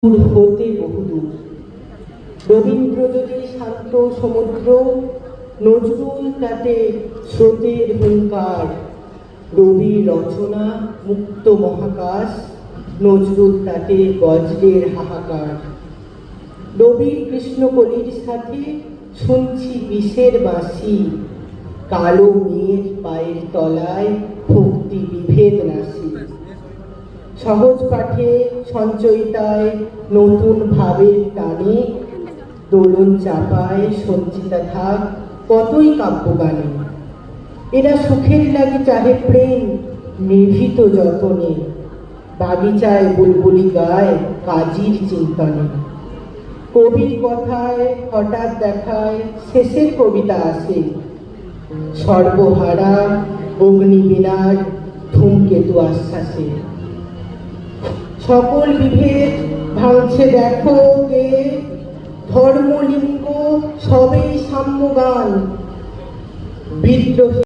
হতে বহুদূর। রবীন্দ্র যদি শান্ত সমুদ্র, নজরুল তাতে স্রোতের হুঙ্কার। রবি রচনা মুক্ত মহাকাশ, নজরুল তাতে বজ্রের হাহাকার। রবির কৃষ্ণকলির সাথে শুনছি বিষের বাঁশি, কালো মেয়ের পায়ের তলায় ভক্তি বিভেদ নাশি। সহজ পাঠে সঞ্চয়িতায় নতুন ভাবের টানে, দোলন চাপায় সঞ্চিতা থাক কতই কাব্যগানে। এরা সুখের লাগে চাহে প্রেম নিভৃত যতনে, বাগিচায় বুলবুলি গায় কাজীর চিন্তনে। কবির কথায় হঠাৎ দেখায় শেষের কবিতা আসে, সর্বহারা অগ্নিবীণার ধূমকেতু আশ্বাসে। সকল বিভেদ ভাঙছে দেখো কে, ধর্মলিঙ্গ সবেই সাম্যগান। বিদ্রোহী